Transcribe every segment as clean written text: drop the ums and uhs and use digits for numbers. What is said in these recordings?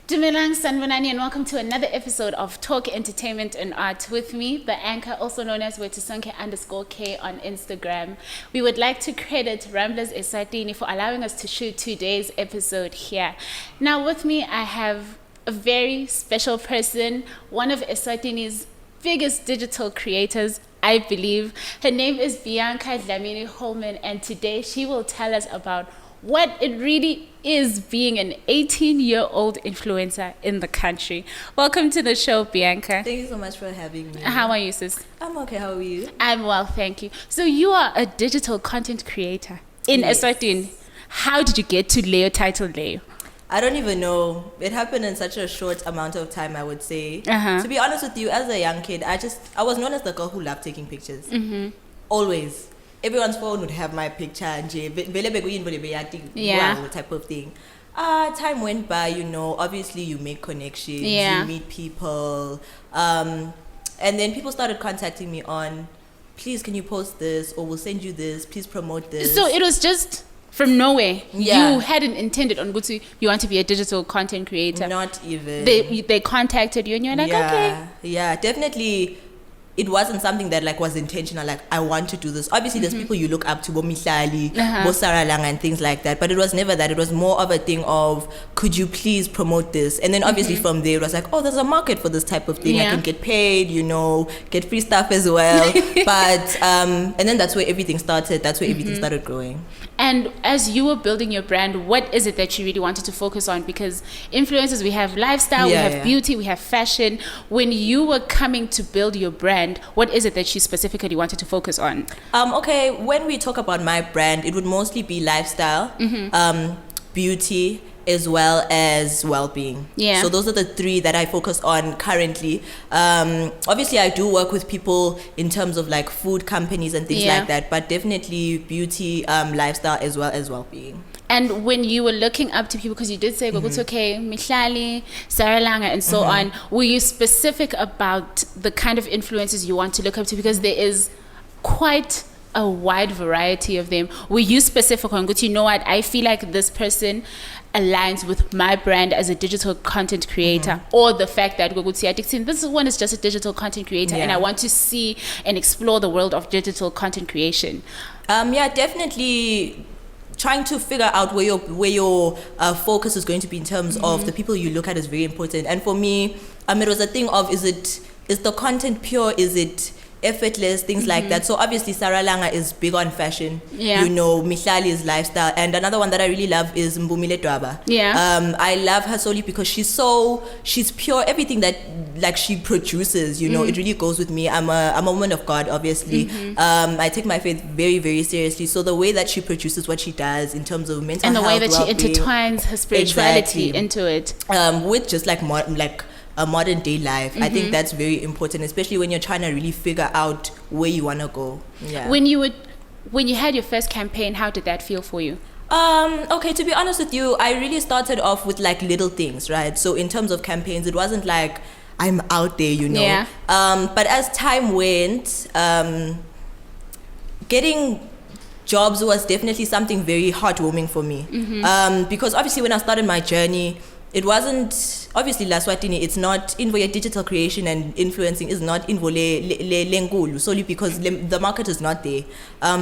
Dumelang Sanvanani, and welcome to another episode of Talk Entertainment and Art with me, Bianca, also known as Wetusonke_K on Instagram. We would like to credit Ramblers S4E10 for allowing us to shoot today's episode here. Now with me, I have a very special person, one of S4E10's biggest digital creators, I believe. Her name is Bianca Holman, and today she will tell us about what it really is being an 18-year-old influencer in the country. Welcome to the show, Bianca. Thank you so much for having me. How are you, sis? I'm okay. How are you? I'm well, thank you. So you are a digital content creator in S4E10. How did you get to lay your title Leo? I don't even know. It happened in such a short amount of time, I would say. To be honest with you, as a young kid, I was known as the girl who loved taking pictures. Always. Everyone's phone would have my picture and wow, type of thing. Time went by, obviously you make connections, you meet people. And then people started contacting me on, please, can you post this? Or we'll send you this, please promote this. So it was just from nowhere. You hadn't intended on you want to be a digital content creator. Not even. They contacted you and you're like, okay. Yeah, definitely. It wasn't something that was intentional, like I want to do this. Obviously there's people you look up to, Bo Mihlali, Bo Saralang and things like that, but it was never that. It was more of a thing of, could you please promote this? And then obviously from there it was like, oh, there's a market for this type of thing. I can get paid, get free stuff as well. But and then that's where everything started. That's where everything started growing. And as you were building your brand, what is it that you really wanted to focus on? Because influencers, we have lifestyle, we have beauty, we have fashion. When you were coming to build your brand, what is it that you specifically wanted to focus on? Okay, when we talk about my brand, it would mostly be lifestyle, beauty, as well as well-being. So those are the three that I focus on currently. Obviously I do work with people in terms of food companies and things like that, but definitely beauty, lifestyle, as well as well-being. And when you were looking up to people, because you did say, okay, Mihlali, Sarah Langa, and so on, were you specific about the kind of influencers you want to look up to? Because there is quite a wide variety of them. Were you specific on, you know what, I feel like this person aligns with my brand as a digital content creator, or the fact that this one is just a digital content creator and I want to see and explore the world of digital content creation? Definitely trying to figure out where your focus is going to be in terms of the people you look at is very important. And for me, it was a thing of, is the content pure, is it effortless, things like that. So obviously Sarah Langa is big on fashion, Mihlali is lifestyle, and another one that I really love is Mbumile Dwaba. I love her solely because she's pure. Everything that she produces, it really goes with me. I'm a woman of God, obviously. I take my faith very, very seriously. So the way that she produces what she does in terms of mental health, and the way that she intertwines her spirituality into it, with just a modern day life. I think that's very important, especially when you're trying to really figure out where you want to go. When you had your first campaign, how did that feel for you? Okay, to be honest with you, I really started off with little things, right? So in terms of campaigns, it wasn't like I'm out there, but as time went, getting jobs was definitely something very heartwarming for me. Because obviously when I started my journey, it wasn't, obviously S4E10, it's not invo your digital creation and influencing is not invo le solely because the market is not there.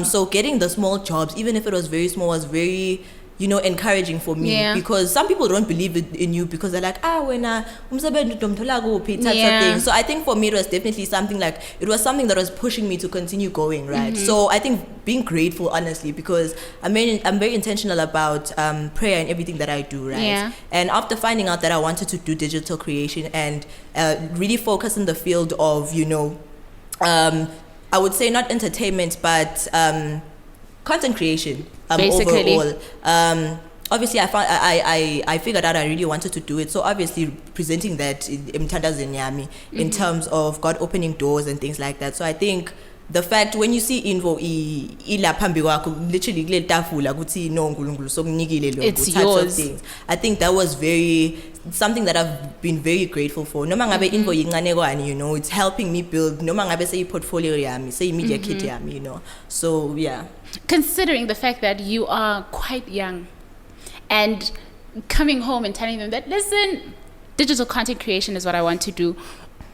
So getting the small jobs, even if it was very small, was very encouraging for me, because some people don't believe in you because they're like, wena umsebenzi udomthola kuphi types of things. So I think for me it was definitely something that was pushing me to continue going, right? So I think being grateful, honestly, because I'm very intentional about prayer and everything that I do, right? And after finding out that I wanted to do digital creation and really focus in the field of I would say not entertainment but content creation, basically. Overall. Obviously I figured out I really wanted to do it, so obviously presenting that in terms of God opening doors and things like that. So I think the fact when you see info ilaphambi kwakho literally kule tafula ukuthi no uNkulunkulu sokunikile lokho types of things, I think that was something that I've been very grateful for. Noma ngabe info yincane kwani, it's helping me build noma ngabe say portfolio yami, say media kit yami, so considering the fact that you are quite young and coming home and telling them that, listen, digital content creation is what I want to do.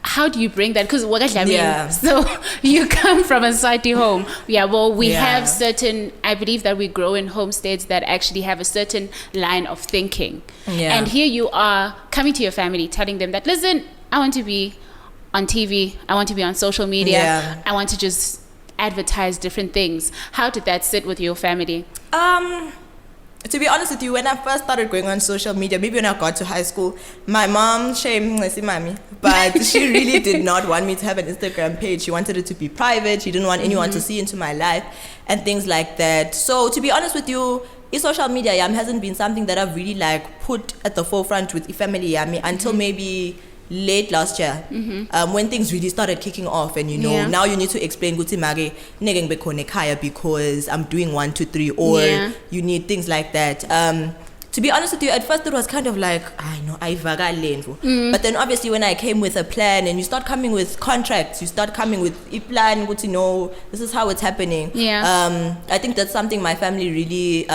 How do you bring that? Because Yeah. so you come from a society home. Yeah, well, we have certain, I believe that we grow in homesteads that actually have a certain line of thinking. Yeah. And here you are coming to your family, telling them that, listen, I want to be on TV. I want to be on social media. Yeah. I want to just advertise different things. How did that sit with your family? To be honest with you, when I first started going on social media, maybe when I got to high school, my mom, but she really did not want me to have an Instagram page. She wanted it to be private. She didn't want anyone to see into my life and things like that. So to be honest with you, social media hasn't been something that I've really like put at the forefront with the family until maybe late last year, when things really started kicking off, and now you need to explain because I'm doing 1, 2, 3, or you need things like that. To be honest with you, at first it was kind of like, I know, but then obviously when I came with a plan, and you start coming with contracts, you start coming with a plan, this is how it's happening. I think that's something my family really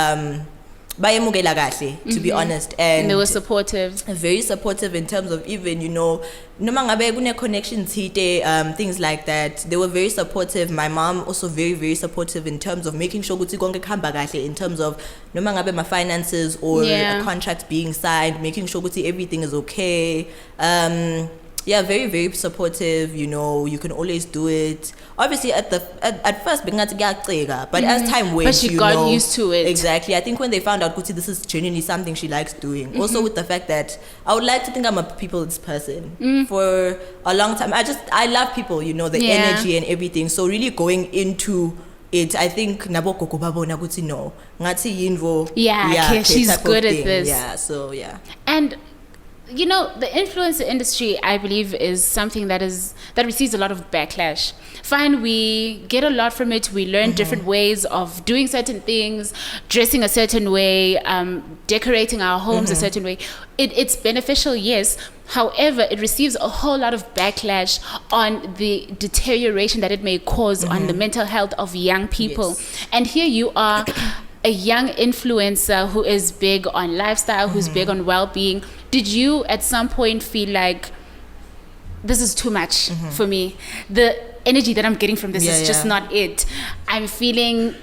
to be honest, and they were supportive, very supportive in terms of even noma ngabe kune connections things like that. They were very supportive. My mom also very, very supportive in terms of making sure ukuthi konke kuhamba kahle, in terms of noma ngabe my finances or a contract being signed, making sure ukuthi everything is okay. Very, very supportive. You can always do it. Obviously, at first, but as time went, but she got used to it. Exactly. I think when they found out, Kuti, this is genuinely something she likes doing. Also, with the fact that I would like to think I'm a people's person for a long time. I love people. The energy and everything. So really going into it, I think nabo koko babona ukuthi no, ngathi yinvo. Okay, she's good at this. So. And the influencer industry, I believe, is something that receives a lot of backlash. Fine, we get a lot from it. We learn different ways of doing certain things, dressing a certain way, decorating our homes a certain way. It's beneficial, yes. However, it receives a whole lot of backlash on the deterioration that it may cause on the mental health of young people. Yes. And here you are, a young influencer who is big on lifestyle, who's big on well-being. Did you at some point feel like this is too much for me? The energy that I'm getting from this is just not it. I'm feeling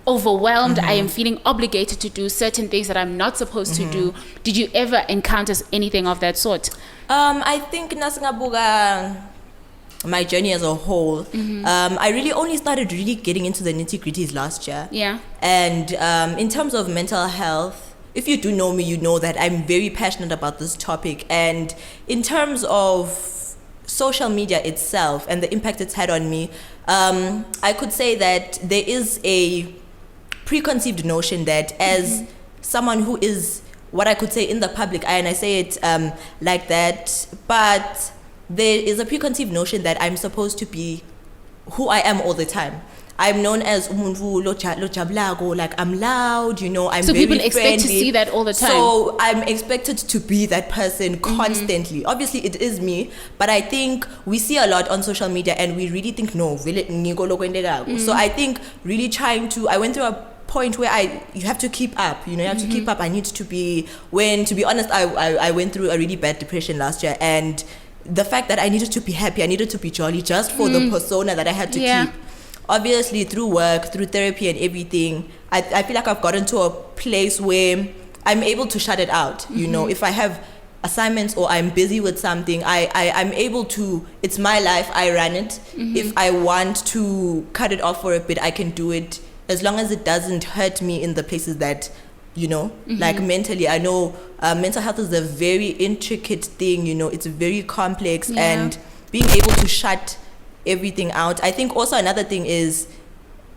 overwhelmed. I am feeling obligated to do certain things that I'm not supposed to do. Did you ever encounter anything of that sort? I think nasingabuga my journey as a whole, I really only started really getting into the nitty-gritties last year. And in terms of mental health, if you do know me, you know that I'm very passionate about this topic. And in terms of social media itself and the impact it's had on me, I could say that there is a preconceived notion that as someone who is what I could say in the public eye, and I say it like that, but there is a preconceived notion that I'm supposed to be who I am all the time. I'm known as umuntu lo jabulago, like I'm loud, I'm so very people expect friendly. to see that all the time. So I'm expected to be that person constantly. Obviously, it is me, but I think we see a lot on social media, and we really think no, so I think really I went through a point where you have to keep up. You have to keep up. I need to be. To be honest, I went through a really bad depression last year, and the fact that I needed to be happy, I needed to be jolly just for the persona that I had to keep. Obviously, through work, through therapy and everything, I feel like I've gotten to a place where I'm able to shut it out. If I have assignments or I'm busy with something, I'm able to, it's my life, I run it. If I want to cut it off for a bit, I can do it, as long as it doesn't hurt me in the places that, like mentally. I know mental health is a very intricate thing, it's very complex, and being able to shut everything out. I think also another thing is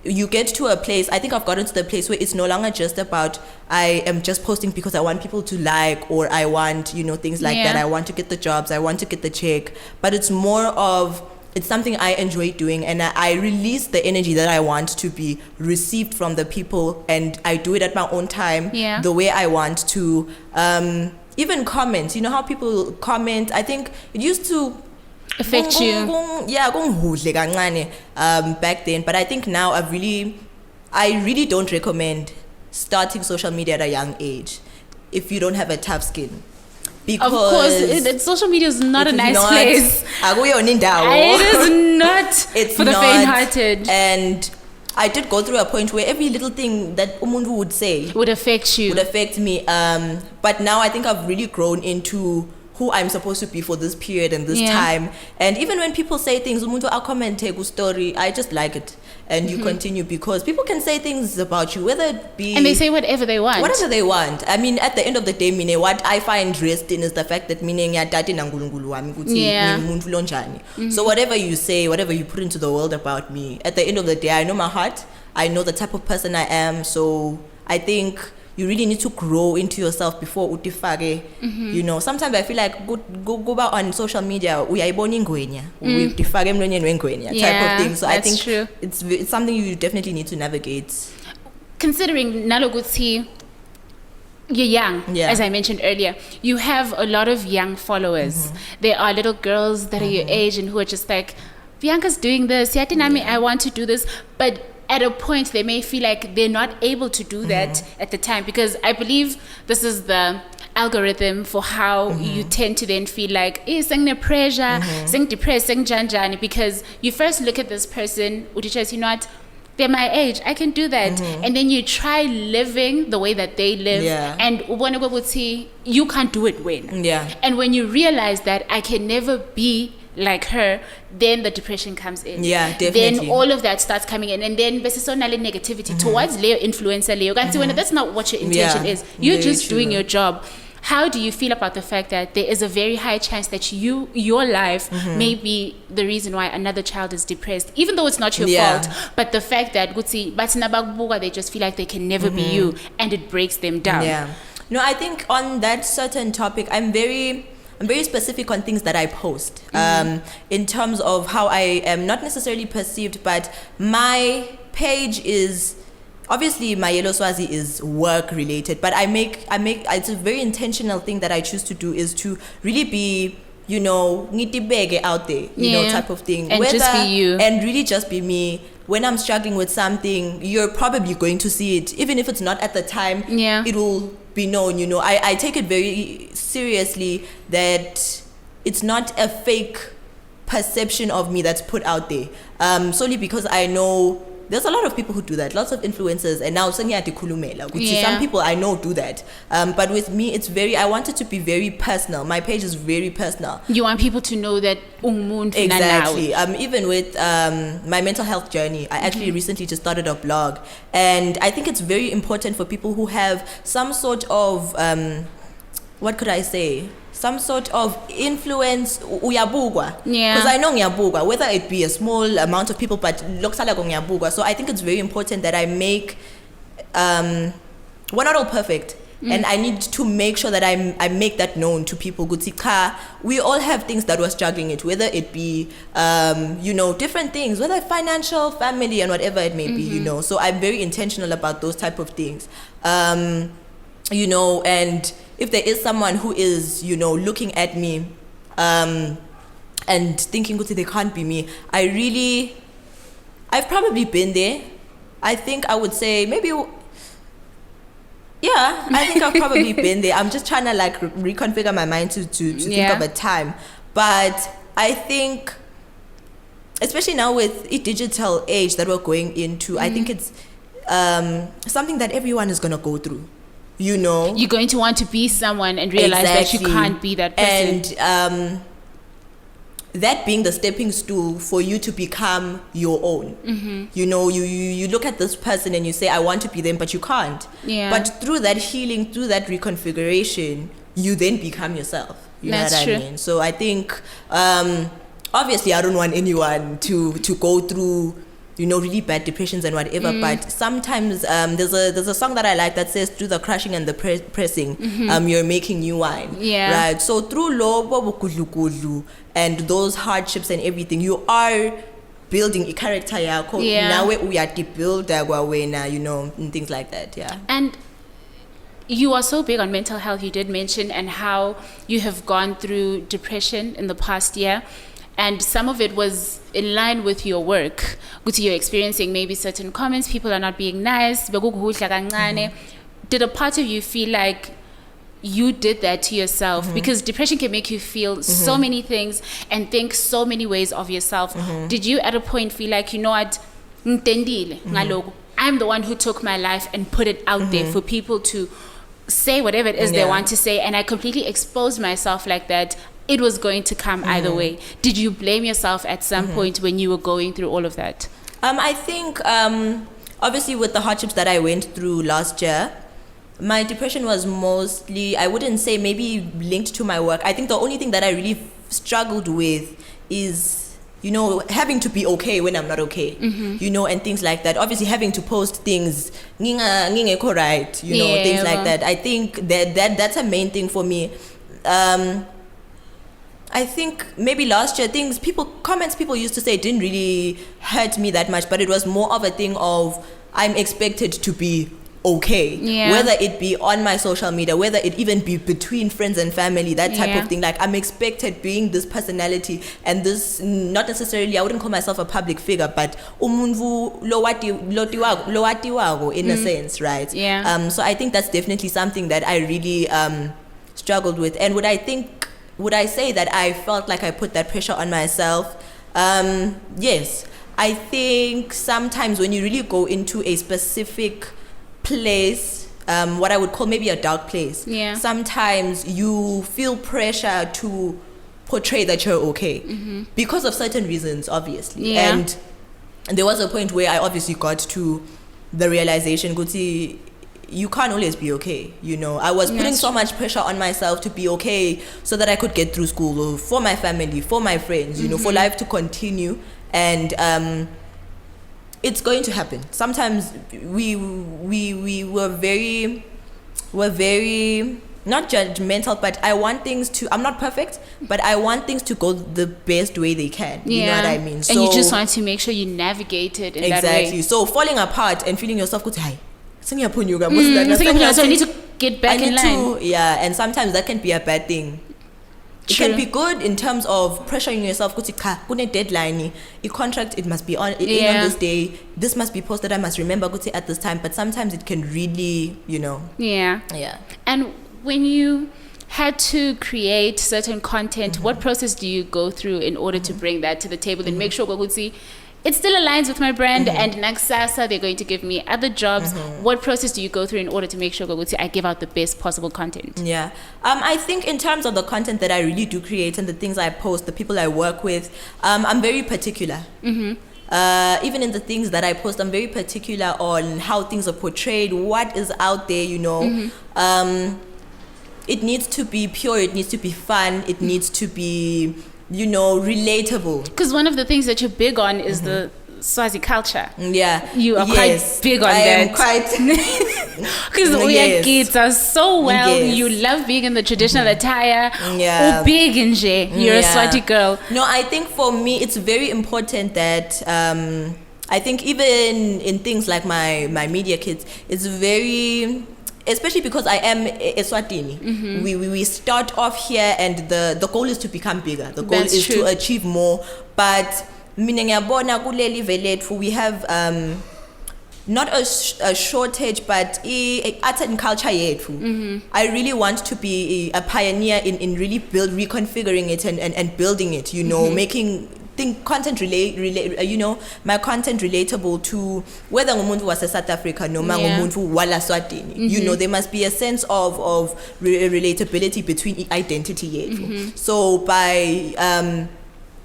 you get to a place, I think I've gotten to the place where it's no longer just about I am just posting because I want people to like, or I want, things like that. I want to get the jobs, I want to get the check, but it's more of, it's something I enjoy doing, and I release the energy that I want to be received from the people, and I do it at my own time, the way I want to. Even comments, how people comment, I think it used to affect you. Back then, but I think now I really don't recommend starting social media at a young age if you don't have a tough skin, Because of course, social media is not a nice place. It It is not it's for the not, faint-hearted. And I did go through a point where every little thing that umuntu would say would affect you. would affect me. But now I think I've really grown into who I'm supposed to be for this period and this time. And even when people say things, umuntu akomente ku story, I just like it. And you continue, because people can say things about you, whether it be... And they say whatever they want. Whatever they want. I mean, at the end of the day, mine, what I find rest in is the fact that mine ngiyatati naNkulunkulu wami ukuthi ngimuntu lonjani. So whatever you say, whatever you put into the world about me, at the end of the day, I know my heart. I know the type of person I am. So I think you really need to grow into yourself before utifake. You know, sometimes I feel like go back on social media, uyayibona ingwenya, utifake emlonyeni wengwenya type of thing. So I think true. it's something you definitely need to navigate. Considering naloguthi you're young, as I mentioned earlier, you have a lot of young followers. There are little girls that are your age and who are just like, Bianca's doing this, I want to do this, but at a point they may feel like they're not able to do that at the time, because I believe this is the algorithm for how you tend to then feel like sing pressure, sing depressed, sing janjani, because you first look at this person, you know what, they're my age, I can do that, and then you try living the way that they live, and you can't do it when, and when you realize that I can never be like her, then the depression comes in. Yeah, definitely. Then all of that starts coming in, and then there's so much negativity towards Leo influencer Leo. When that's not what your intention is. You're just doing your job. How do you feel about the fact that there is a very high chance that your life may be the reason why another child is depressed, even though it's not your fault, but the fact that they just feel like they can never be you, and it breaks them down. Yeah. No, I think on that certain topic, I'm very specific on things that I post, in terms of how I am not necessarily perceived, but my page is, obviously my Yellow Swazi is work related, but I make it's a very intentional thing that I choose to do, is to really be, you know, ngitibeke out there, you know, type of thing. And just be you. And really just be me. When I'm struggling with something, you're probably going to see it. Even if it's not at the time, it will be known, you know. I take it very seriously that it's not a fake perception of me that's put out there. Solely because I know there's a lot of people who do that, lots of influencers, and now some people I know do that. But with me, I want it to be very personal. My page is very personal. You want people to know that exactly. Even with my mental health journey, I actually recently just started a blog, and I think it's very important for people who have some sort of what could I say? Some sort of influence, uyabugwa. Because I know ngiyabugwa, whether it be a small amount of people, but loksala ngiyabugwa. So I think it's very important that I make, we're not all perfect. And I need to make sure that I make that known to people. We all have things that we're struggling with, whether it be, you know, different things, whether financial, family, and whatever it may be, you know. So I'm very intentional about those type of things. You know, and if there is someone who is, you know, looking at me and thinking they can't be me, I've probably been there. I think I would say maybe, I think I've probably been there. I'm just trying to like reconfigure my mind to think of a time. But I think, especially now with the digital age that we're going into, I think it's something that everyone is going to go through. You know, you're going to want to be someone and realize that you can't be that person, and that being the stepping stool for you to become your own. You know, you look at this person and you say, I want to be them, but you can't. But through that healing, through that reconfiguration, you then become yourself. You know what I mean? So I think obviously I don't want anyone to go through, you know, really bad depressions and whatever, but sometimes there's a song that I like that says, through the crushing and the pressing, you're making new wine. Right? So through lobo and those hardships and everything, you are building a character now we are to build you know, and things like that. And you are so big on mental health, you did mention, and how you have gone through depression in the past year. And some of it was in line with your work, with your experiencing maybe certain comments, people are not being nice. Did a part of you feel like you did that to yourself, because depression can make you feel so many things and think so many ways of yourself. Did you at a point feel like, you know what, ngitendile ngalokhu, I'm the one who took my life and put it out there for people to say whatever it is they want to say, and I completely exposed myself like that? It was going to come either way. Did you blame yourself at some point when you were going through all of that? I think obviously with the hardships that I went through last year, my depression was mostly, I wouldn't say maybe linked to my work. I think the only thing that I really struggled with is, you know, having to be okay when I'm not okay, you know, and things like that. Obviously having to post things, ngingekho right, you know, things like that. I think that's a main thing for me. I think maybe last year comments people used to say didn't really hurt me that much, but it was more of a thing of I'm expected to be okay, whether it be on my social media, whether it even be between friends and family, that type of thing. Like I'm expected being this personality and this, not necessarily, I wouldn't call myself a public figure, but umunvu lowatiwago in a sense, right? So I think that's definitely something that I really struggled with. And would I say that I felt like I put that pressure on myself? Yes. I think sometimes when you really go into a specific place, what I would call maybe a dark place, sometimes you feel pressure to portray that you're okay because of certain reasons, obviously. And there was a point where I obviously got to the realization, Guti, you can't always be okay, you know. I was putting so much pressure on myself to be okay so that I could get through school, or for my family, for my friends, you know, for life to continue. And it's going to happen. Sometimes we were very not judgmental, but I want things to, I'm not perfect, but I want things to go the best way they can. You know what I mean? So, and you just want to make sure you navigate it in that way. Exactly. So falling apart and feeling yourself, so you need to get back in line. And sometimes that can be a bad thing. It can be good in terms of pressuring yourself. Kune deadline, a contract, it must be on on this day. This must be posted. I must remember at this time. But sometimes it can really, you know. Yeah. And when you had to create certain content, what process do you go through in order to bring that to the table and make sure it still aligns with my brand, and next Sasa they're going to give me other jobs? What process do you go through in order to make sure I give out the best possible content? I think in terms of the content that I really do create and the things I post, the people I work with, I'm very particular. Even in the things that I post, I'm very particular on how things are portrayed, what is out there, you know. It needs to be pure, it needs to be fun, it needs to be, you know, relatable. Because one of the things that you're big on is the Swazi culture. You are quite big on I that. am quite. Because Uya kids are so well. You love being in the traditional attire. Big in you're a Swazi girl. No, I think for me it's very important that I think even in things like my media kits, it's very, especially because I am Eswatini. We start off here, and the goal is to become bigger. The goal is to achieve more. But we have not a shortage, but art and culture. I really want to be a pioneer in really reconfiguring it and building it, you know, making content you know, my content relatable to whether umuntu was South Africa noma umuntu wala Swatini. You know, there must be a sense of relatability between identity yethu. So by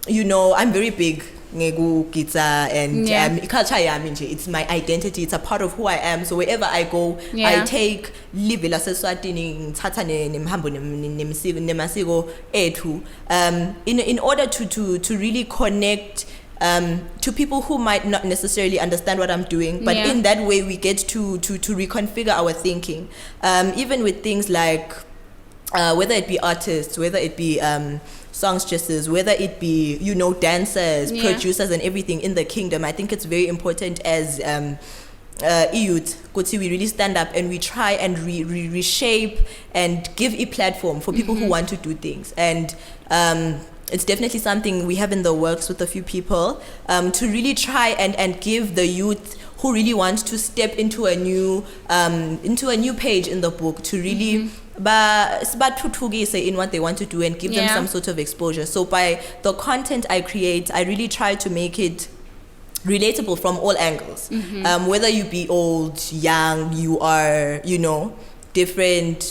you know, I'm very big ngegu guitar and culture yami nje, it's my identity, it's a part of who I am. So wherever I go, I take live la Swatini ngithatha nemhambo nemasiko ethu in order to really connect to people who might not necessarily understand what I'm doing, but in that way we get to reconfigure our thinking, even with things like whether it be artists, whether it be songstresses, whether it be, you know, dancers, producers and everything in the kingdom. I think it's very important as youth, we really stand up and we try and reshape and give a platform for people who want to do things. And it's definitely something we have in the works with a few people, to really try and give the youth who really want to step into a new page in the book to really in what they want to do and give them some sort of exposure. So by the content I create, I really try to make it relatable from all angles. Whether you be old, young, you are, different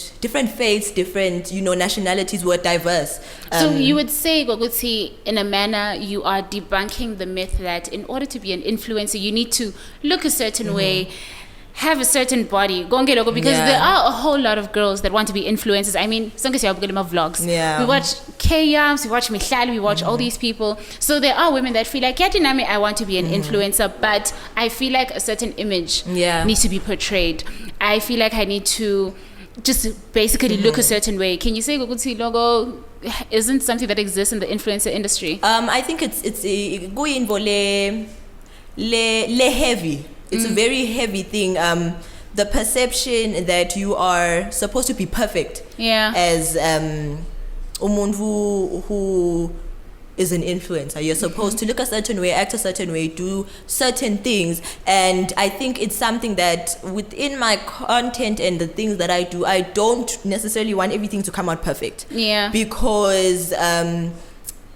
faiths, different, nationalities, we're diverse. So you would say, Goguti, in a manner, you are debunking the myth that in order to be an influencer, you need to look a certain way, have a certain body, because there are a whole lot of girls that want to be influencers. I mean, vlogs. We watch K-Yams, we watch Mihlali, we watch all these people. So there are women that feel like, I want to be an influencer, but I feel like a certain image needs to be portrayed. I feel like I need to just basically look a certain way. Can you say Goguti logo isn't something that exists in the influencer industry? I think it's le heavy. It's a very heavy thing. The perception that you are supposed to be perfect as umuntu who is an influencer. You're supposed to look a certain way, act a certain way, do certain things. And I think it's something that within my content and the things that I do, I don't necessarily want everything to come out perfect. Because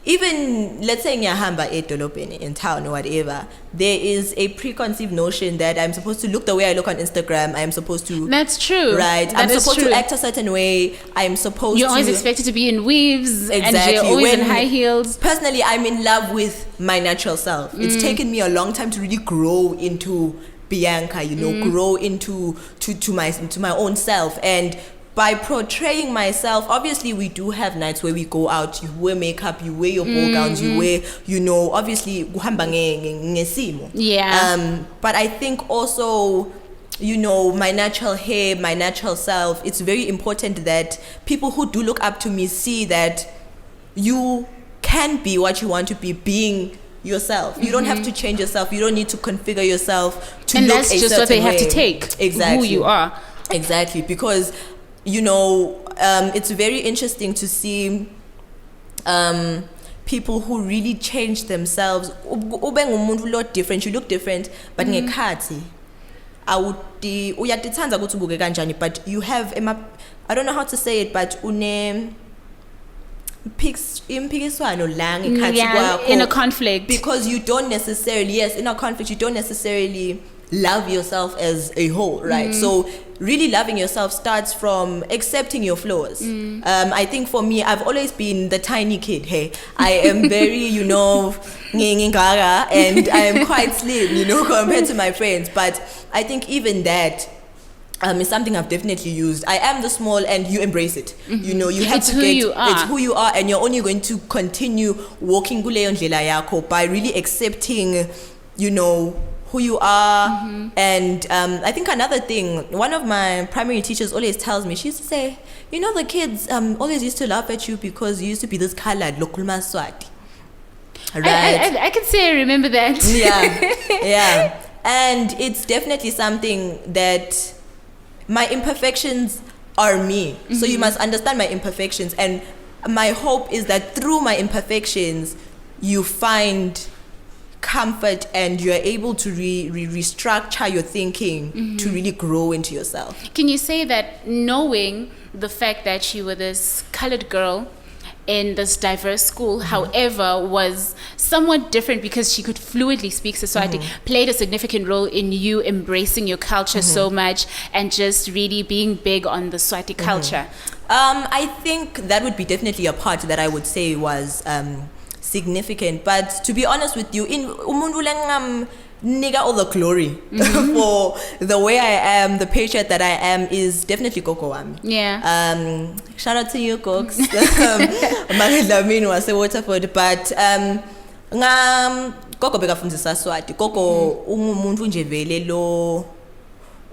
even, let's say ngiyahamba edolobheni in town or whatever, there is a preconceived notion that I'm supposed to look the way I look on Instagram. I'm supposed to... That's true. Right. I'm supposed to act a certain way. I'm supposed to... You're always expected to be in weaves. And you're always in high heels. Personally, I'm in love with my natural self. It's taken me a long time to really grow into Bianca, grow into to my own self. And by portraying myself, obviously we do have nights where we go out, you wear makeup, you wear your ball gowns, you wear, obviously kuhamba ngesimo. But I think also, my natural hair, my natural self, it's very important that people who do look up to me see that you can be what you want to be, being yourself. You don't have to change yourself. You don't need to configure yourself to look a certain way. And that's just what they have to take. Exactly. Who you are. Exactly. Because it's very interesting to see people who really change themselves. Ube ngumuntu lo different, you look different, but ngekhathi uyatithanda ukuthi ubuke kanjani, but you have I don't know how to say it, but impikiswano la ngekhathi kwakho, in a conflict, because you don't necessarily, in a conflict, you don't necessarily love yourself as a whole, right? So really loving yourself starts from accepting your flaws. I think for me, I've always been the tiny kid. Hey, I am very, ngingara, and I am quite slim, compared to my friends. But I think even that is something I've definitely used. I am the small, and you embrace it. You have it's to get you are. It's who you are, and you're only going to continue walking kuleyo ndlela yakho by really accepting, who you are. And I think another thing, one of my primary teachers always tells me, she used to say, the kids always used to laugh at you because you used to be this colored lokulma Swazi. Right? I can say I remember that. Yeah. And it's definitely something that my imperfections are me. So you must understand my imperfections. And my hope is that through my imperfections, you find comfort and you're able to restructure your thinking to really grow into yourself. Can you say that knowing the fact that you were this colored girl in this diverse school, however, was somewhat different because she could fluently speak Swazi, played a significant role in you embracing your culture so much and just really being big on the Swazi culture? I think that would be definitely a part that I would say was significant. But to be honest with you, in umuntu lengam nigga all the glory for the way I am, the patriot that I am, is definitely Koko wami. Shout out to you, Cox. Magedlamini wase Waterford. But Koko bekafundisa Swazi. Koko ungumuntu nje vele lo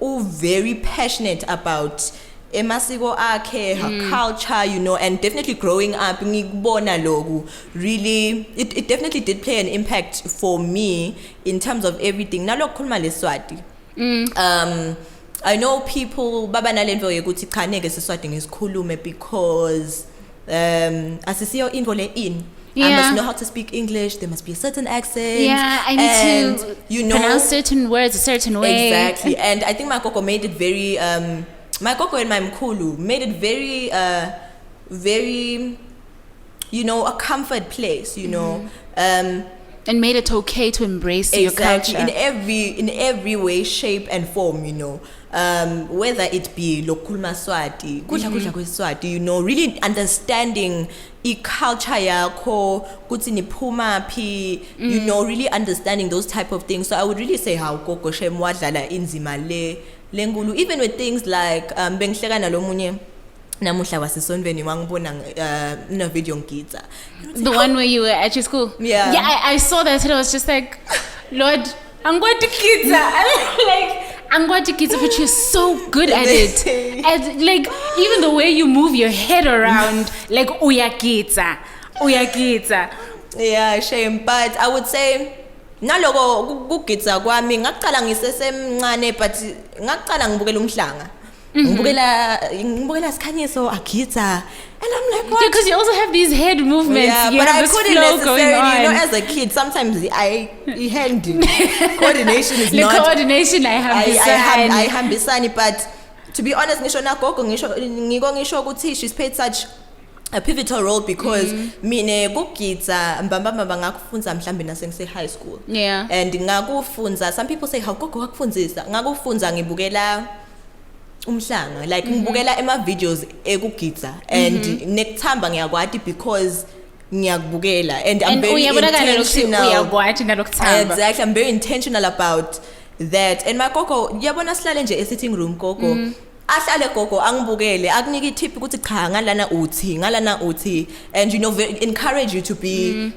very passionate about emasiko akhe, her culture, and definitely growing up, ngikubona loku, really, it definitely did play an impact for me in terms of everything. Nalokho khuluma leSwati. I know people baba nalento yokuthi cha ngeke siSwati ngisikhulume because asisiyo info le in. I Yeah. must know how to speak English. There must be a certain accent. Yeah, I need to pronounce certain words a certain way. Exactly. And I think my Coco made it very, my Coco and my Mkulu made it very, very, a comfort place, And made it okay to embrace your culture. in every way, shape and form, whether it be lokulma Swati, kudla Swati, really understanding culture yakho, kuthi niphuma phi, really understanding those type of things. So I would really say how Gogo Shem wadlala inzima lengulu, even with things like bengihleka nalomunye namuhla wasesonveni wangibona no video ngitsa. The one where you were at your school? Yeah. Yeah, I saw that and I was just like, Lord, I'm going to Kitza. I'm going to Kitza, but you're so good at it. And even the way you move your head around, uya Kitza. Yeah, shame. But I would say, naloko kugitsa kwami ngaqala ngisesemncane, but ngaqala ngibukela umhlanga. ngibukela Sikhanyiso agitsa, and I'm like, what? Because you also have these head movements. Yeah, you but have I this couldn't flow going necessarily, on. as a kid, sometimes hand coordination is The not. coordination I hambisani, but to be honest, ngisho nagogo ngisho ukuthi she's played such a pivotal role because mine kugitsa mbamba ngakufunza mhlambe nasengise high school. Yeah. And ngakufunza, some people say how gogo wakufunzisa, ngakufunza ngibukela umhlanga, like ngibukela ema videos ekugitsa, and nekuthamba ngiyakwati because ngiyakubukela, and I'm very intentional. Exactly, I'm very intentional about that. And my gogo yabona sihlale nje e-sitting room gogo ahlale gogo angibukele akunika itip ukuthi cha ngalana uthi, and encourage you to be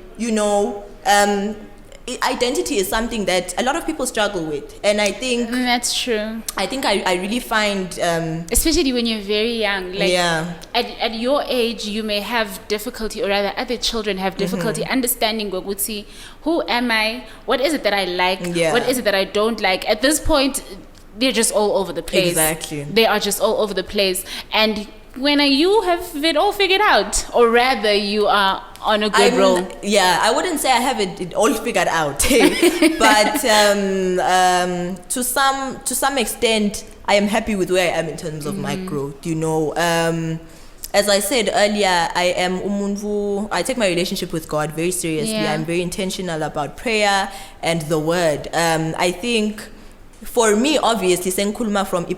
identity is something that a lot of people struggle with, and I think that's true. I really find especially when you're very young, yeah, at your age you may have difficulty, or rather other children have difficulty understanding ukuthi, who am I, what is it that I like, what is it that I don't like. At this point they're just all over the place. Exactly, they are just all over the place. And when you have it all figured out, or rather you are on a good roll. Yeah, I wouldn't say I have it all figured out, but to some extent, I am happy with where I am in terms of my growth. As I said earlier, I am umunvu. I take my relationship with God very seriously. Yeah. I'm very intentional about prayer and the Word. I think for me, obviously, senkulma from a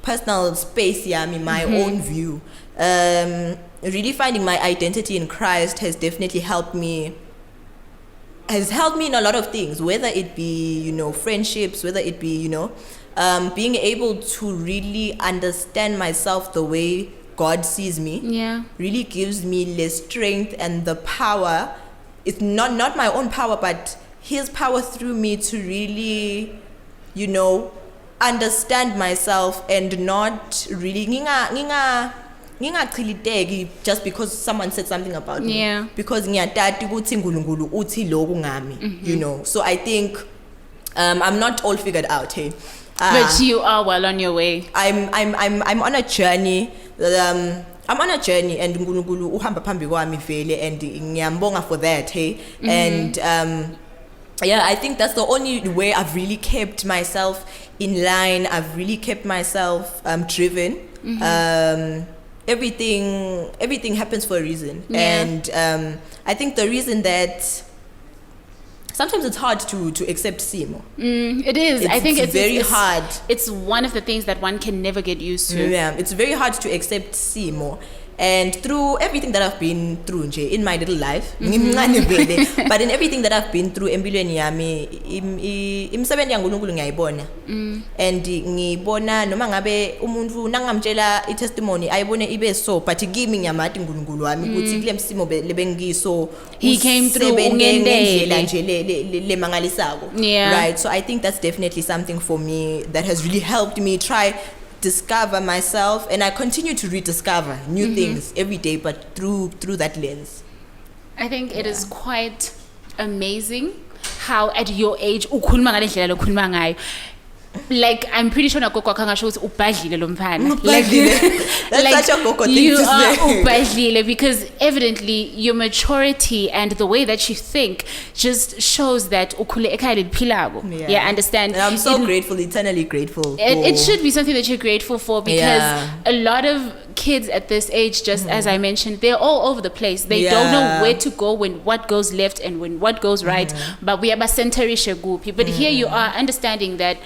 personal space, my own view. Really finding my identity in Christ has definitely helped me in a lot of things, whether it be, friendships, whether it be, being able to really understand myself the way God sees me, really gives me the strength and the power. It's not my own power, but His power through me to really, understand myself and not really ngingachiliteki just because someone said something about me, because ngiyatati ukuthi uNkulunkulu uthi lokhu ngami, so I think I'm not all figured out, hey, but you are well on your way. I'm on a journey. I'm on a journey, and uNkulunkulu uhamba phambi kwami vele, and ngiyambonga for that, hey. And I think that's the only way I've really kept myself in line. I've really kept myself driven. Everything happens for a reason, and I think the reason that sometimes it's hard to accept Simo. It is. I think it's very hard. It's one of the things that one can never get used to. Yeah, it's very hard to accept Simo. And through everything that I've been through in my little life, but in everything that I've been through, empilweni yami imisebenzi yaNkulunkulu ngiyayibona, and ngibona noma ngabe umuntu nangamtshela itestimony ayibone ibe so, but kimi ngiyamathi uNkulunkulu wami ukuthi kule msimo lebengiso He came through ngendlela nje lemangalisako. Yeah. Right, so I think that's definitely something for me that has really helped me try discover myself, and I continue to rediscover new things every day, but through that lens. I think it is quite amazing how at your age ukhuluma ngale ndlela lokhuluma ngayo. like I'm pretty sure nagogo kangasho ukuthi ubhadlile lo mfana. That's such a gogo thing you to are say. ubhadlile, because evidently your maturity and the way that you think just shows that ukhule ekhaya liphilayo. Yeah, understand. And I'm so grateful, eternally grateful. It should be something that you're grateful for, because a lot of kids at this age, just as I mentioned, they're all over the place. They don't know where to go when what goes left and when what goes right. But we are basenterisha gupi. But here you are understanding that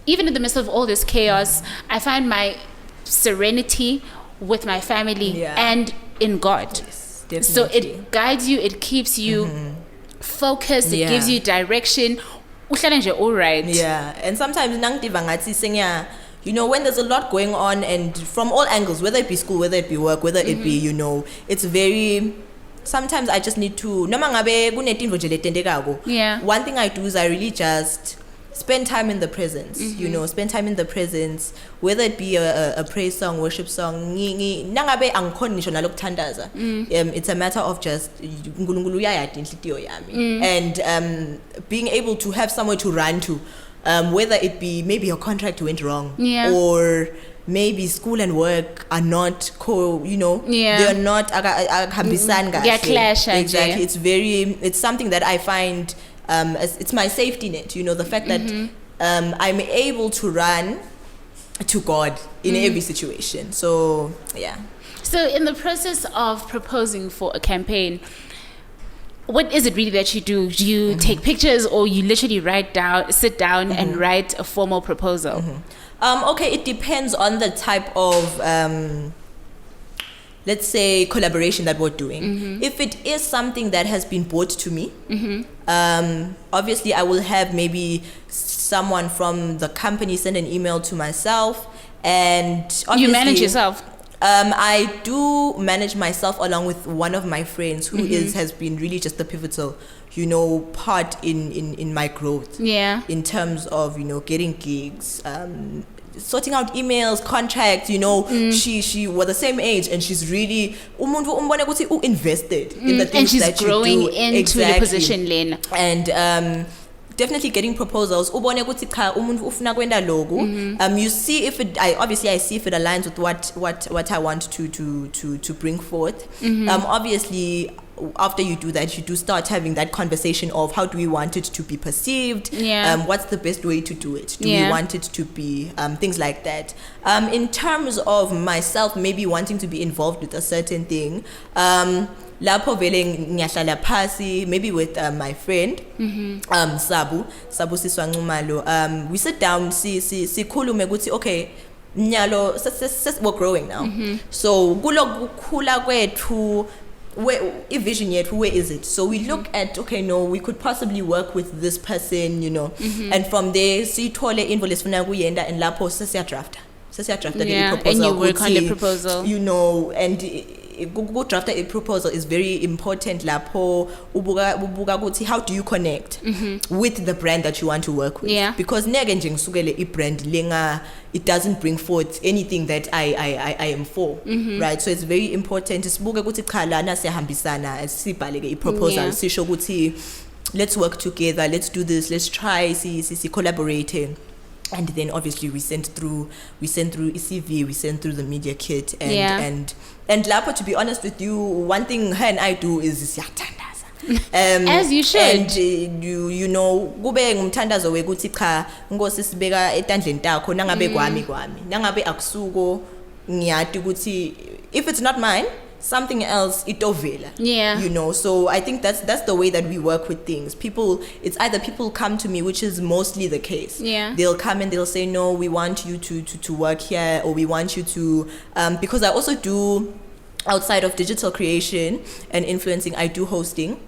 even in the midst of all this chaos, I find my serenity with my family and in God. Yes, so it guides you, it keeps you focused, it gives you direction. All right. Yeah, and sometimes you know, when there's a lot going on, and from all angles, whether it be school, whether it be work, whether it be, you know, it's very, sometimes I just need to, one thing I do is I really just spend time in the presence, you know, spend time in the presence, whether it be a praise song, worship song, it's a matter of just and being able to have somewhere to run to, whether it be maybe your contract went wrong, or maybe school and work are not they're not clash. Exactly. It's something that I find it's my safety net, you know, the fact that I'm able to run to God in every situation. So yeah. So in the process of proposing for a campaign, what is it really that you do? Do you take pictures, or you literally sit down and write a formal proposal? Okay, it depends on the type of let's say collaboration that we're doing. If it is something that has been brought to me, obviously I will have maybe someone from the company send an email to myself, and obviously you manage yourself. I do manage myself along with one of my friends who has been really just the pivotal, you know, part in my growth. Yeah. In terms of, you know, getting gigs, sorting out emails, contracts, you know, she was the same age, and she's really invested in the things that you do. And she's growing into the position lane. And definitely getting proposals. You see if it. I see if it aligns with what I want to bring forth. Obviously, after you do that, you do start having that conversation of how do we want it to be perceived. What's the best way to do it? Do we want it to be things like that? In terms of myself, maybe wanting to be involved with a certain thing. Lapho vele ngiyahlala phasi, maybe with my friend Sabu Siswangumalo, we sit down, sikhulume ukuthi okay, nyalo we're growing now, so kulo kukhula kwethu, vision yet, where is it? So we look at, okay, no, we could possibly work with this person, you know, and from there sithole info lesifuna kuyenda, and lapho sesiyadrafta the proposal, and you work on the proposal, you know, and go draft a proposal is very important. Lapho ubuka ukuthi how do you connect with the brand that you want to work with? Because nege nje ngisukele i brand lenga, it doesn't bring forth anything that I am for, right? So it's very important sibuke ukuthi cha lana siyahambisana, sibhaleke i proposal, sisho ukuthi let's work together, let's do this, let's try si collaborating. And then obviously we sent through ECV, we sent through the media kit, and lapho, to be honest with you, one thing her and I do is siyatandaza. As you should. And you know, kube ngumthandazo wekuthi cha Nkosi sibeka etandleni takho, nangabe kwami nangabe akusuko ngiyati ukuthi if it's not mine, something else itovela. You know, so I think that's the way that we work with things. It's either people come to me, which is mostly the case. They'll come and they'll say, no, we want you to work here, or we want you to because I also do, outside of digital creation and influencing, I do hosting,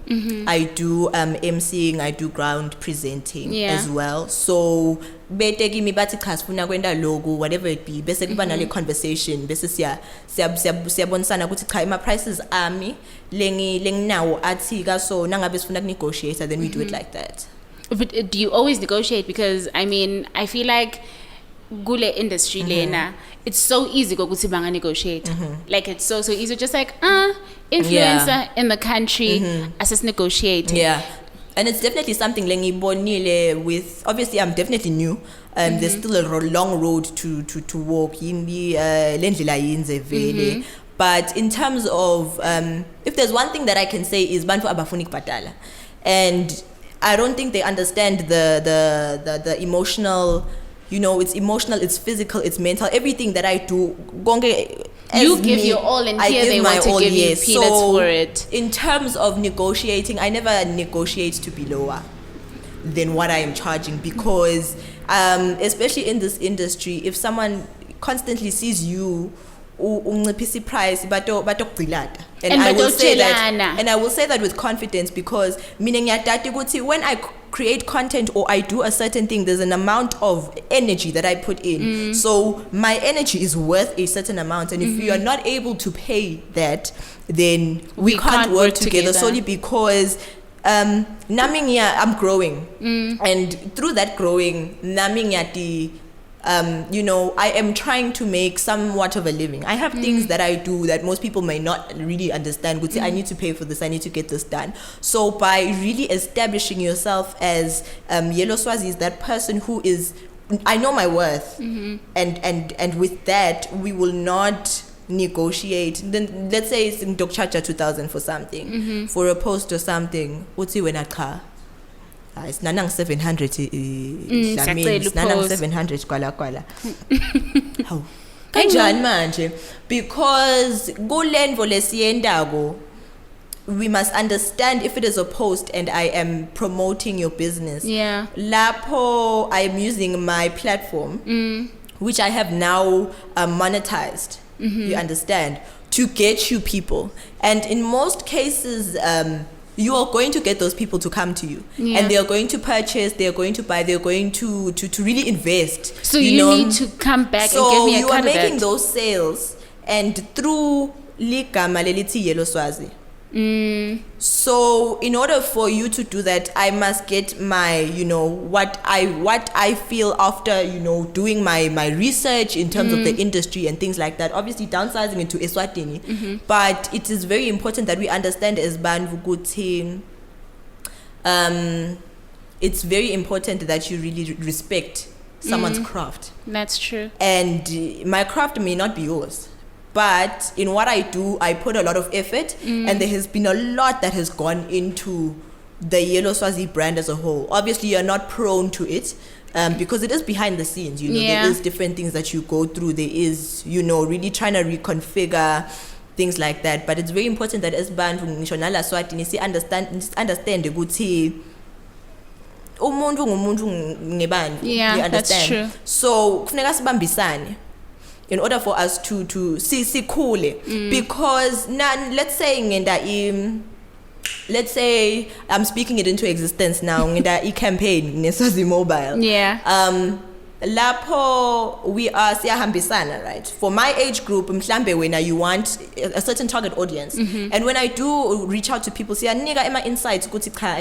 I do emceeing, I do ground presenting as well. So bete kimi bathi cha sifuna kwenda logo, whatever it be, bese kuba nale conversation, bese siyabonisana ukuthi cha ima prices ami lenginawo athika, so nangabe sifuna negotiate, then we do it like that. But do you always negotiate? Because I mean, I feel like gule industry lena, it's so easy ukuthi banga negotiate. Like it's so easy, just like influencer in the country, assess negotiate. And it's definitely something lengibonile with, obviously I'm definitely new, There's still a long road to walk. But in terms of, if there's one thing that I can say is bantu abafunik patala, and I don't think they understand the emotional. It's emotional, it's physical, it's mental. Everything that I do, you give your all, and here they want to give you peanuts for it. In terms of negotiating, I never negotiate to be lower than what I am charging, because especially in this industry, if someone constantly sees you ungiphisa price and I will say that with confidence, because meaning when I create content or I do a certain thing, there's an amount of energy that I put in. So my energy is worth a certain amount, and if you are not able to pay that, then we can't work together solely because I'm growing, and through that growing, I am trying to make somewhat of a living. I have things that I do that most people may not really understand. Would say, I need to pay for this, I need to get this done. So by really establishing yourself as Yellow Swazi is that person who is, I know my worth, and with that we will not negotiate. Then let's say it's in Dokchacha 2000 for something, for a post or something. What's it when I car? It's nanang 700 nanang 700 kwala how kanjani manje, because kulenvo lesiyendago we must understand if it is a post and I am promoting your business, lapho I am using my platform, which I have now monetized, you understand, to get you people, and in most cases you are going to get those people to come to you, and they are going to purchase, they are going to buy, they are going to really invest. So you need to come back and give me a cut of that. So you are making those sales, and through ligama lelithi Yellow Swazi. So in order for you to do that, I must get my, what I feel after, doing my research in terms of the industry and things like that. Obviously downsizing into Eswatini, but it is very important that we understand as Bantu Guti, it's very important that you really respect someone's craft. That's true. And my craft may not be yours, but in what I do, I put a lot of effort, and there has been a lot that has gone into the Yellow Swazi brand as a whole. Obviously, you're not prone to it because it is behind the scenes. There is different things that you go through. There is, really trying to reconfigure things like that. But it's very important that as Bantu Nishonala Swatini understand ukuthi umuntu ngumuntu ngebani. You understand? That's true. So kufuneka sibambisane in order for us to see cool, because now let's say I'm speaking it into existence now in the campaign Swazi Mobile. Lapho we are siyahambisana, right? For my age group, mhlambe when you want a certain target audience, and when I do reach out to people, siyanika ema insights ukuthi cha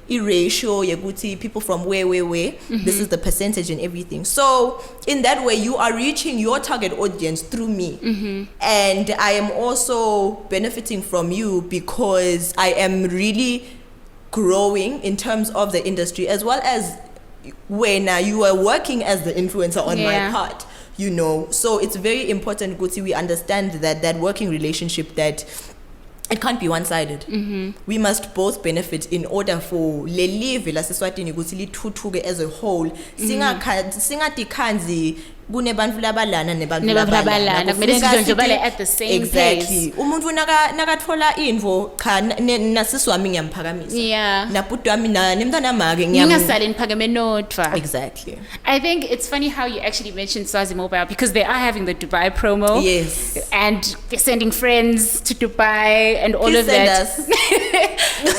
ratio yekuthi people from where this is the percentage and everything. So in that way you are reaching your target audience through me, and I am also benefiting from you because I am really growing in terms of the industry, as well as when you are working as the influencer on my part, so it's very important, Guti, we understand that working relationship, that it can't be one-sided. We must both benefit in order for lelive la Seswatini Guti lithuthuke as a whole. Singatikhanzi kunebantu labalana nebantu labalana kumele sidlondlobale at the same pace. Umuntu nakathola info cha nasisi wami ngiyamaphakamisa nabhuti wami nemntana make ngingasali niphakame nodwa. Exactly. I think it's funny how you actually mentioned Swazi Mobile, because they are having the Dubai promo, and they're sending friends to Dubai and all of that.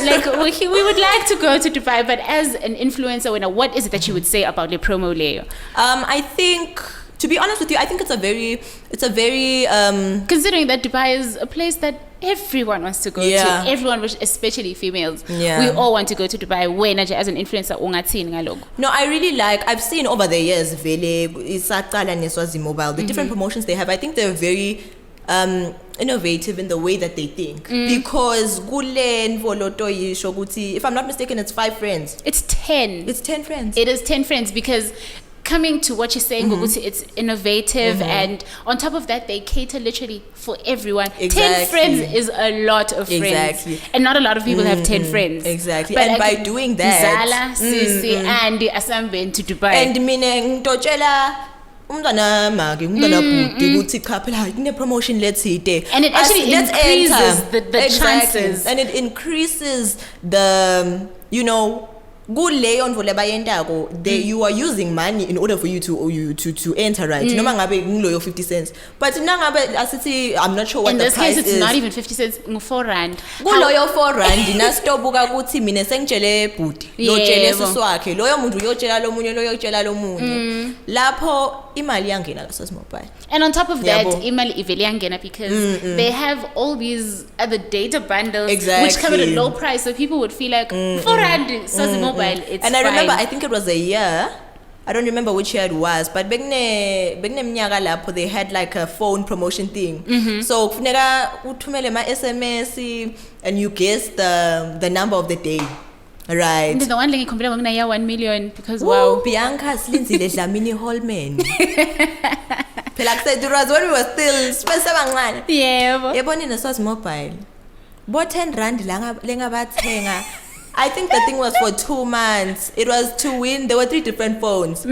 Like we would like to go to Dubai, but as an influencer, what is it that you would say about the promo layer? I think, to be honest with you, I think it's a very considering that Dubai is a place that everyone wants to go to, everyone, especially females, we all want to go to Dubai. When as an influencer ungathini ngaloko? No, I really I've seen over the years vele isaqala neSwazi Mobile, the different promotions they have. I think they're very innovative in the way that they think, because if I'm not mistaken, it's 5 friends. It's 10 friends. It is 10 friends, because coming to what you're saying, it's innovative, and on top of that, they cater literally for everyone. Exactly. 10 friends is a lot of friends. Exactly. And not a lot of people have 10 friends. Exactly. But and by doing that, Zala, Sisi, and Asambe to Dubai. and mina ngitotshela umntwana maki umntwana bhuti ukuthi cha phela kune promotion let's hit it, and it actually increases the chances, and it increases the kuleyo ndvo lebayentako you are using money in order for you to enter, right? Noma ngabe ngiloyo 50 cents, but nangabe asithi I'm not sure what the price is. In this case it's not even 50 cents, ngu-4 rand. Kuloyo 4 rand nastobuka ukuthi mina sengitshele bhuti lotshele siswakhe loyo muntu uyotshela lomunye loyo uyotshela lomunye lapho imali yangena kaSwazi Mobile. And on top of that, imali ivele yangena because they have all these other data bundles which come at a low price, so people would feel like 4 rand Swazi Mobile. It's and I fine. remember, I think it was a year, I don't remember which year it was, but bekune mnyaka lapho they had like a phone promotion thing. So kufuneka uthumele ma SMS and you guess the number of the day, right? And the one thing computer ngina ya 1 million because wow, Bianca Slinzile Dlamini Holman. Like said, it was when we were still sebancane. Yeah. Yebona iSwazi Mobile. Bo 10 rand lenga bathenga. I think the thing was for 2 months. It was to win. There were 3 different phones.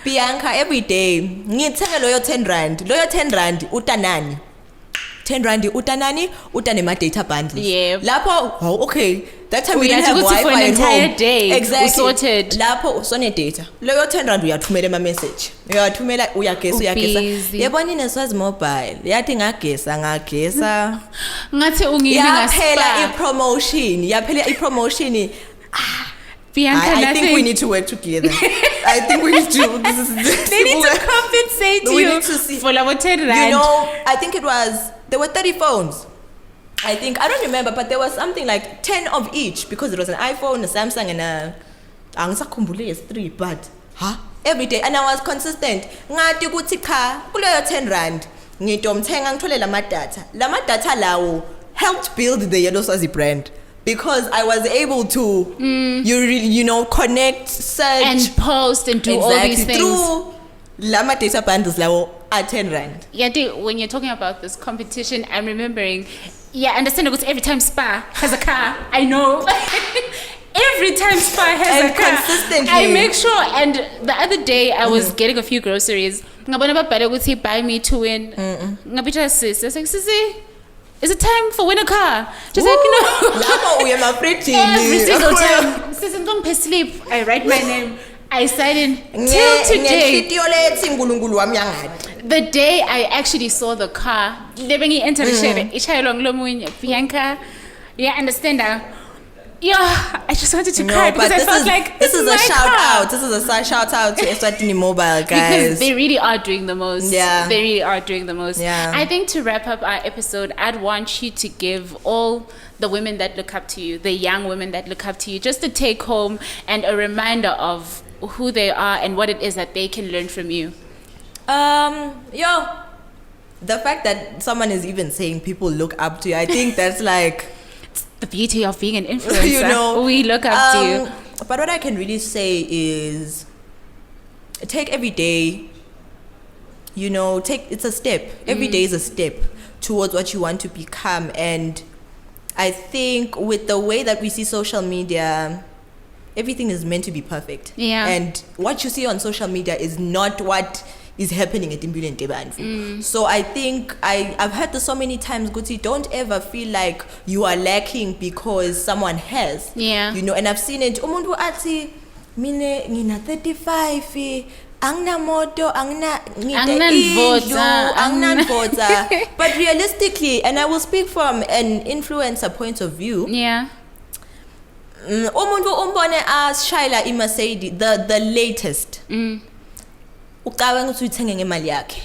Bianca, every day, ngithenga loyo 10 rand. Loyo 10 rand, utanani. 10 rand, utanani, utanema data bundles. Yeah. Lapho, okay. That time we didn't had have to go Wi-Fi for an at entire home. day. Exactly. Sorted. Lapho, usone data. Loyo 10 rand, uyathumela ma message. Uyathumela, uyagesa. Yebona iSwazi Mobile. Yathi ngagesa. Ngathi ungini Yaphela i-promotion. Bianca, I think we need to work together. I think we need to. They need to compensate we you need to see. for like 10 rand. I think there were 30 phones. I don't remember, but there was something like 10 of each because it was an iPhone, a Samsung, and a angisakhumbule S3, but every day, and I was consistent. Ngathi kuthi cha kuleyo 10 rand ngitomthenga ngithole lama data lawo helped build the Yellow Swazi brand. Because I was able to, connect, search, and post and do all these things through lama data bundles lawo at 10 rand. Yeah, when you're talking about this competition, I'm remembering. Yeah, understand because every time Spa has a car, I know. Every time Spa has a car, consistently. I make sure. And the other day, I was getting a few groceries. Ngabona babhala ukuthi buy me to win. Ngabita sis, I was like, Sisi, is it time for win a car? Just like, Lapho uya mafriji. Every single time. Sisi ngongiphe sleep. I write my name. I sign in till today. The day I actually saw the car, Bianca, yeah, understand that. Yeah, I just wanted to cry because I felt like this is a shout car. out. This is a shout out to S4E10 Mobile, guys. Because they really are doing the most. Yeah. They really are doing the most. Yeah. I think to wrap up our episode, I'd want you to give all the women that look up to you, the young women that look up to you, just a take home and a reminder of who they are and what it is that they can learn from you. The fact that someone is even saying people look up to you, I think that's like the beauty of being an influencer. We look up to you. But what I can really say is take every day, it's a step. Every day is a step towards what you want to become. And I think with the way that we see social media, everything is meant to be perfect. Yeah. And what you see on social media is not what is happening at Imbili and Tebanfu. So I think I've heard this so many times, Guti, don't ever feel like you are lacking because someone has. Yeah. And I've seen it. Umuntu ati mine ngina 35 angna moto angna voter. But realistically, and I will speak from an influencer point of view. Yeah. Umuntu umbone as Shaila iMercedes, the latest. Uqabanga ukuthi uthenge ngemali yakhe.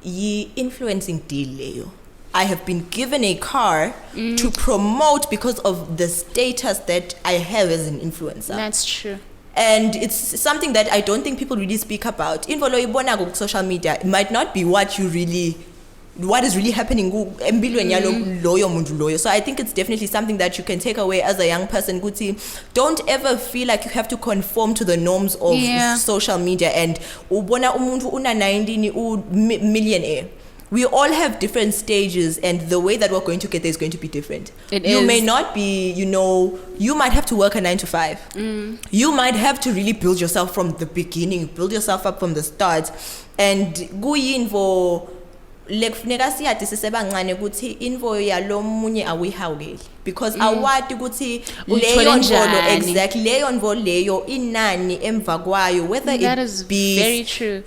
Yi-influencing deal leyo. I have been given a car to promote because of the status that I have as an influencer. That's true. And it's something that I don't think people really speak about. Info lo ibona ku social media, it might not be what you really what is really happening empilweni yalo loyo muntu loyo. So I think it's definitely something that you can take away as a young person. Guti, don't ever feel like you have to conform to the norms of social media and ubona umuntu una 19 millionaire. We all have different stages, and the way that we're going to get there is going to be different. You may not be, you might have to work a 9 to 5. You might have to really build yourself from the beginning, build yourself up from the start. And kuyinvo lekufuneka siyathi sisebancane ukuthi info yalo munye awuyihawukeli because awati ukuthi leyo mvolo exactly leyo mvolo leyo inani emva kwayo whether that it is be very true.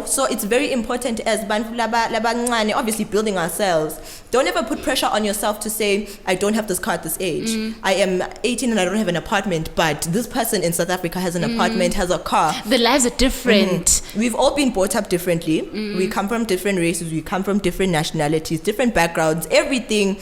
So it's very important as bantu labancane, obviously building ourselves. Don't ever put pressure on yourself to say I don't have this car at this age. I am 18 and I don't have an apartment, but this person in South Africa has an apartment, has a car. The lives are different. We've all been brought up differently. We come from different races, we come from different nationalities, different backgrounds. Everything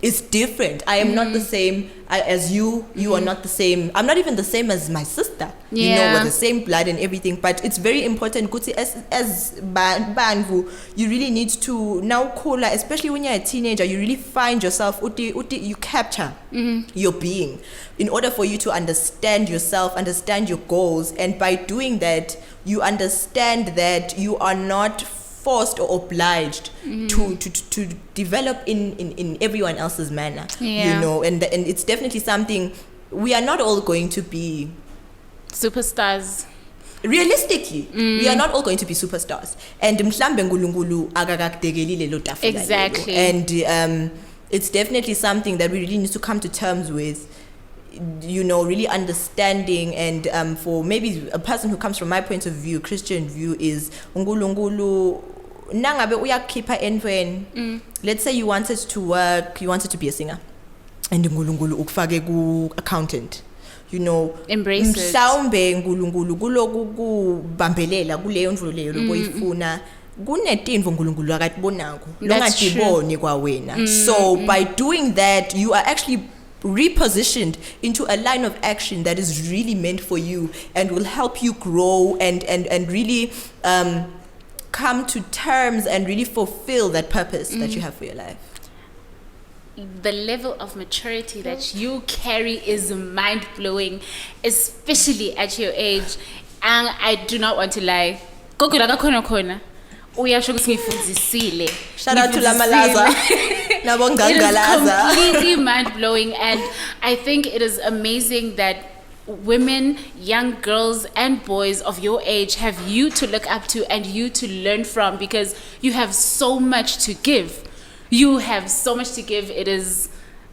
is different. I am not the same as you. You are not the same. I'm not even the same as my sister. We're the same blood and everything. But it's very important. As banvu, you really need to now cooler, especially when you're a teenager. You really find yourself. You capture your being in order for you to understand yourself, understand your goals, and by doing that, you understand that you are not forced or obliged to develop in everyone else's manner, and it's definitely something. We are not all going to be superstars. Realistically, we are not all going to be superstars, and mhlambe nkulunkulu akakakudekelile lo tafula exactly. And it's definitely something that we really need to come to terms with. Really understanding, and for maybe a person who comes from my point of view, Christian view, is unkulunkulu nangabe uyakhipha entweni. Let's say you wanted to work, you wanted to be a singer, and unkulunkulu ukufake ku accountant. Embrace it. Mhlawumbe unkulunkulu kulokubambelela kuleyo ndvulo leyo loboyifuna kunetinvo unkulunkulu akatibonako longatiboni kwa wena. So by doing that, you are actually repositioned into a line of action that is really meant for you and will help you grow and really come to terms and really fulfill that purpose that you have for your life. The level of maturity that you carry is mind-blowing, especially at your age. And I do not want to lie. Shout out to Lamalaza. It is completely mind-blowing, and I think it is amazing that women, young girls and boys of your age have you to look up to and you to learn from, because you have so much to give. You have so much to give. It is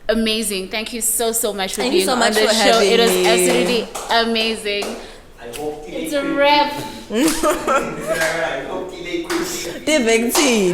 amazing. Thank you so much for being on the show. It is absolutely amazing. It's a wrap.